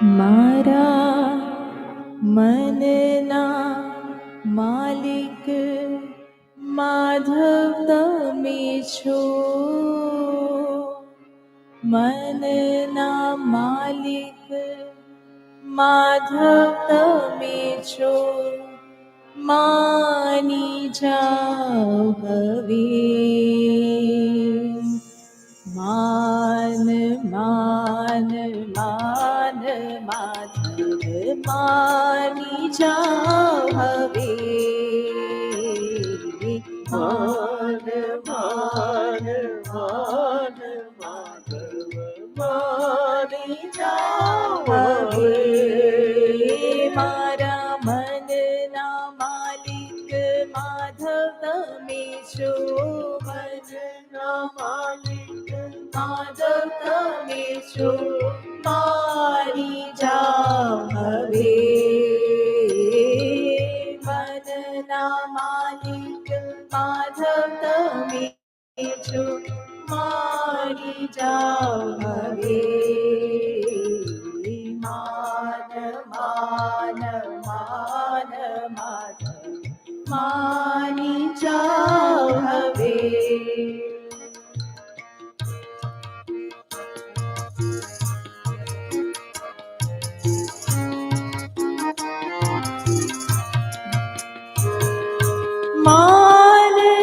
મારા મનના માલિક માધવ તમે છો, મનના માલિક માધવ તમે છો, માની જાઓ હવે. માન માન માન માધવ માની જાઓ હવે. માન માન માન માધવ માની જાઓ હવે. મારા મનના માલિક માધવ તમે છો, મનના માલિક માધવ તમે છો, મારી જાઓ હવે. મનના માલિક માધવ તમે છો, મારી જાઓ હવે. માન માન માન માધવ માની જાઓ હવે.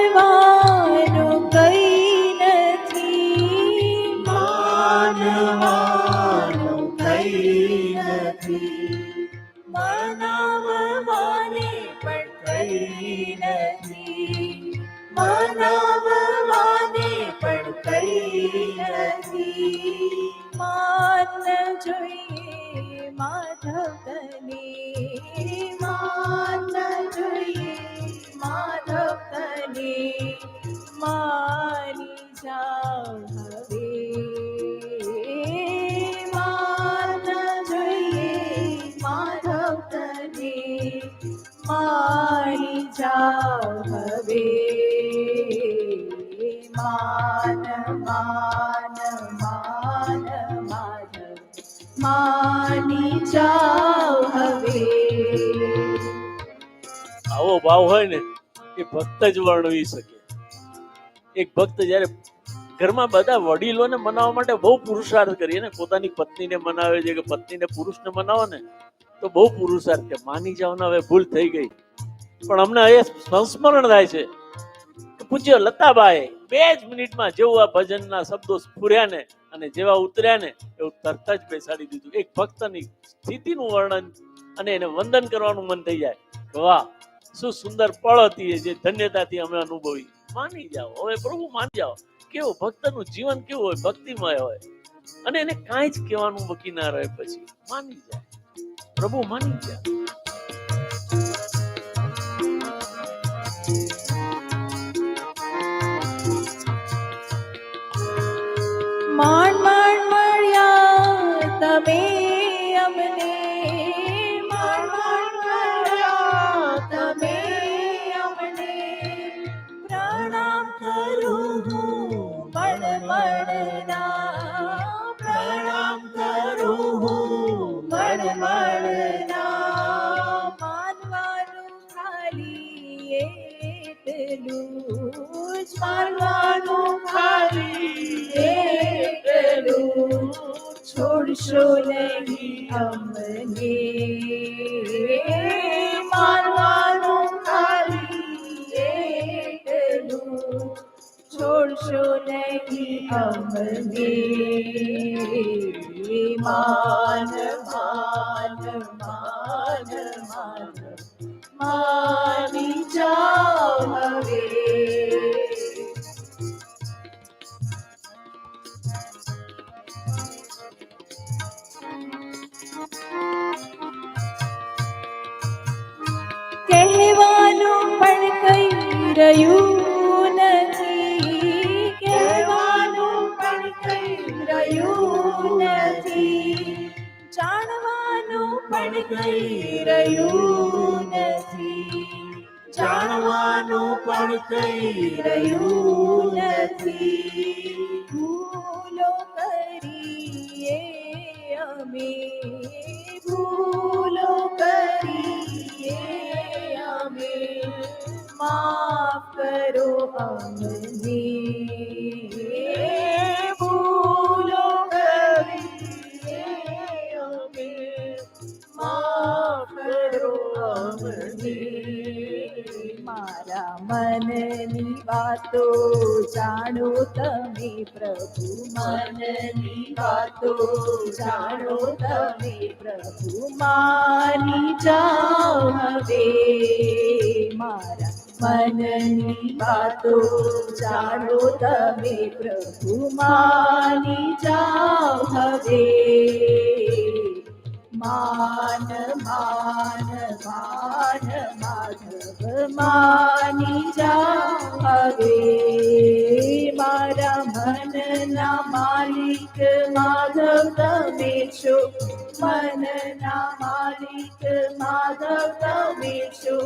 માનવાનું કઈ નથી, માનવાનું કઈ નથી, મનાવવાને પણ કઈ નથી, મનાવવાને પણ કઈ નથી. માન જોઈએ માધવ તને, માન જોઈએ માધવ તને, માની જાઓ હવે. માન જોઈએ માધવ તને, માની જાઓ હવે. માન માન માન માધવ માની જાઓ હવે. આવો ભાવ હોય ને એ ભક્ત જ વર્ણવી શકે. એક ભક્ત જયારે ઘરમાં બધા વડીલોને મનાવવા માટે બહુ પુરુષાર્થ કરીએ ને, પોતાની પત્નીને મનાવે છે કે પત્નીને પુરુષને મનાવો ને તો બહુ પુરુષાર્થ કે માની જાઓ ને હવે ભૂલ થઈ ગઈ. પણ અમને એ સંસ્મરણ થાય છે કે પૂજ્ય લતાબાએ 2 જ મિનિટમાં જેવું આ ભજનના શબ્દો સ્ફુર્યા ને અને જેવા ઉતર્યા ને એવું તરત જ બેસાડી દીધું. એક ભક્તની સ્થિતિનું વર્ણન અને એને વંદન કરવાનું મન થઈ જાય. વાહ, શું સુંદર પળ હતી એ, જે ધન્યતાથી અમે અનુભવી. માની જાઓ હવે પ્રભુ, માની જાઓ. કેવું ભક્તનું જીવન કેવું હોય, ભક્તિમય હોય અને એને કાંઈ જ કહેવાનું બાકી ના રહે. પછી માની જાય પ્રભુ, માની જાય. માંડ માંડ મળ્યા તમે અમને, માંડ માંડ મળ્યા તમે અમને, પ્રણામ કરું હું મણમણના, પ્રણામ કરું હું મણમણના. માનવાનું ખાલી એટલું જ, માનવાનું ખાલી એટલું, છોડશો નહીં અમને. માનવાનું ખાલી એટલું, છોડશો નહીં અમને. માન માન માન માન માની જાઓ હવે. કહેવાનું પણ કઈ રહ્યું નથી, કહેવાનું પણ કઈ રહ્યું નથી, જાણવાનું પણ કઈ રહ્યું નથી, જાણવાનું પણ કઈ રહ્યું નથી. ભૂલો કરીએ અમે ભૂલો કરીએ અમે, માફ કરો અમને. ભૂલો કરીએ અમે, માફ કરો અમને. મારા મનની વાતો જાણો તમે પ્રભુ, મનની વાતો જાણો તમે પ્રભુ, માની જાઓ હવે. મારા મનની વાતો જાણો તમે પ્રભુ, માની જાઓ હવે. માન માન માન માધવ માની જાઓ હવે. મારા મનના માલિક માધવ તમે છો, મનના માલિક માધવ તમે છો,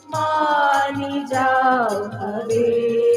માની જાઓ હવે.